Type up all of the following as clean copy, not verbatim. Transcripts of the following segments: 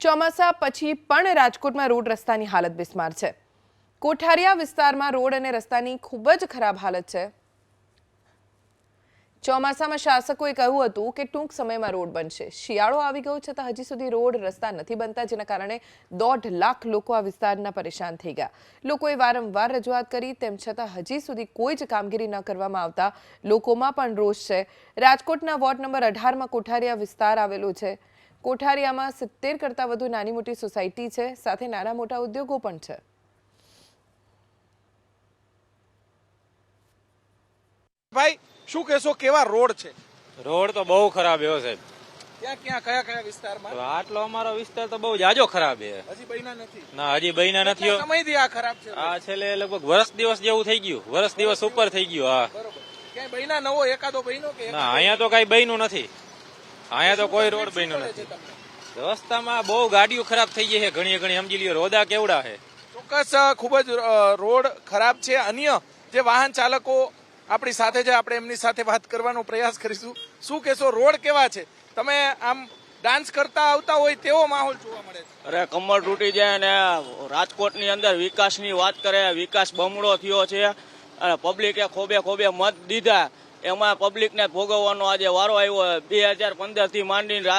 ચોમાસા પછી પણ રાજકોટમાં રોડ રસ્તાની હાલત બિસ્માર છે। કોઠારિયા વિસ્તારમાં રોડ અને રસ્તાની ખૂબ જ ખરાબ હાલત છે। ચોમાસામાં શાસકોએ કહ્યું હતું કે ટૂંક સમયમાં રોડ બનશે। શિયાળો આવી ગયો છતાં હજી સુધી રોડ રસ્તા નથી બનતા, જેના કારણે 1.5 લાખ લોકો આ વિસ્તારના પરેશાન થઈ ગયા। લોકોએ વારંવાર રજૂઆત કરી, તેમ છતાં હજી સુધી કોઈ જ કામગીરી ન કરવામાં આવતા લોકોમાં પણ રોષ છે। રાજકોટના વોર્ડ નંબર 18માં કોઠારિયા વિસ્તાર આવેલો છે। કોઠારિયામાં 70 કરતાં વધુ નાની મોટી સોસાયટી છે, સાથે નાના મોટા ઉદ્યોગો પણ છે। ભાઈ શું કહેશો, કેવા રોડ છે? રોડ તો બહુ ખરાબ એવો સાહેબ। ક્યાં કયા વિસ્તારમાં? આટલો અમારો વિસ્તાર તો બહુ જાજો ખરાબ છે। હજી બન્યા નથી? ના, હજી બન્યા નથી। કેટલા સમયથી આ ખરાબ છે? આ છેલ્લે લગભગ વર્ષ દિવસ જેવું થઈ ગયું, વર્ષ દિવસ ઉપર થઈ ગયું। હા, બરોબર। ક્યાંય બન્યા નવો એકાદો બન્યો કે? ના, અહીંયા તો કઈ બન્યું નથી। અહીંયા તો કોઈ રોડ બન્યો નથી। રસ્તામાં બહુ ગાડીઓ ખરાબ થઈ ગઈ છે, ઘણી સમજી લ્યો। રોદા કેવડા છે? ચોક્કસ ખૂબ જ રોડ ખરાબ છે। અન્ય જે વાહન ચાલકો આપણી સાથે છે, આપણે એમની સાથે વાત કરવાનો પ્રયાસ કરીશું। શું કહેશો, રોડ કેવા છે? તમે આમ ડાન્સ કરતા આવતા હોય તેવો માહોલ જોવા મળે છે। અરે કમર તૂટી જાય ને રાજકોટની અંદર વિકાસની વાત કરે, વિકાસ બમણો થયો છે અને પબ્લિકે ખોબે મત દીધા, એમાં પબ્લિકને ભોગવવાનો આજે વારો આવ્યો। 2015 થી માંડીને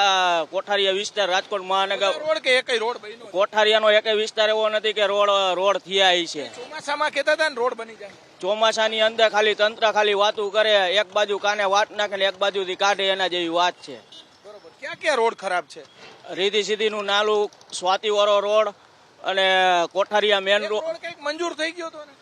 કોઠારિયા વિસ્તાર રાજકોટ મહાનગર રોડ કે એકય રોડ બન્યો? કોઠારિયાનો એક વિસ્તાર એવો નથી કે રોડ થયા છે। ચોમાસામાં કહેતા હતા ને રોડ બની જાય। ચોમાસાની અંદર ખાલી તંત્ર ખાલી વાતું કરે, એક બાજુ કાને વાત નાખે ને એક બાજુથી કાઢે, એના જેવી વાત છે। બરોબર। ક્યાં રોડ ખરાબ છે? રીધી સીધીનું નાલું, સ્વાતિવાળો રોડ અને કોઠારિયા મેન રોડ કંઈક મંજૂર થઈ ગયો હતો ને?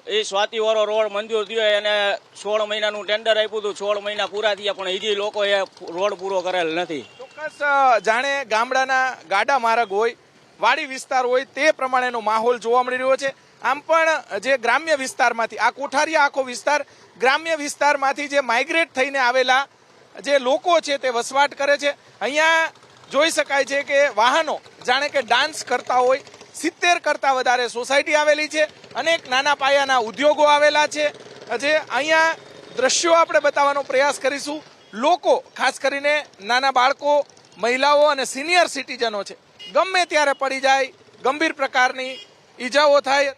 એ સ્વાતિવાળો રોડ મંજૂર થયો, એને 16 મહિનાનું ટેન્ડર આપ્યું હતું, 16 મહિના પૂરા થયા પણ હજી લોકો એ રોડ પૂરો કરેલ નથી। ચોક્કસ જાણે ગામડાના ગાડા માર્ગ હોય, વાડી વિસ્તાર હોય, તે પ્રમાણેનો માહોલ જોવા મળી રહ્યો છે। આમ પણ જે ગ્રામ્ય વિસ્તારમાંથી, આ કોઠારિયા આખો વિસ્તાર ગ્રામ્ય વિસ્તારમાંથી જે માઇગ્રેટ થઈને આવેલા જે લોકો છે તે વસવાટ કરે છે। અહીંયા જોઈ શકાય છે કે વાહનો જાણે કે ડાન્સ કરતા હોય। 70 કરતાં વધારે સોસાયટી આવેલી છે, અનેક નાના પાયાના ઉદ્યોગો આવેલા છે। જે અહીંયા દ્રશ્યો આપણે બતાવવાનો પ્રયાસ કરીશું। લોકો, ખાસ કરીને નાના બાળકો, મહિલાઓ અને સિનિયર સિટીઝનો છે, ગમે ત્યારે પડી જાય, ગંભીર પ્રકારની ઈજાઓ થાય।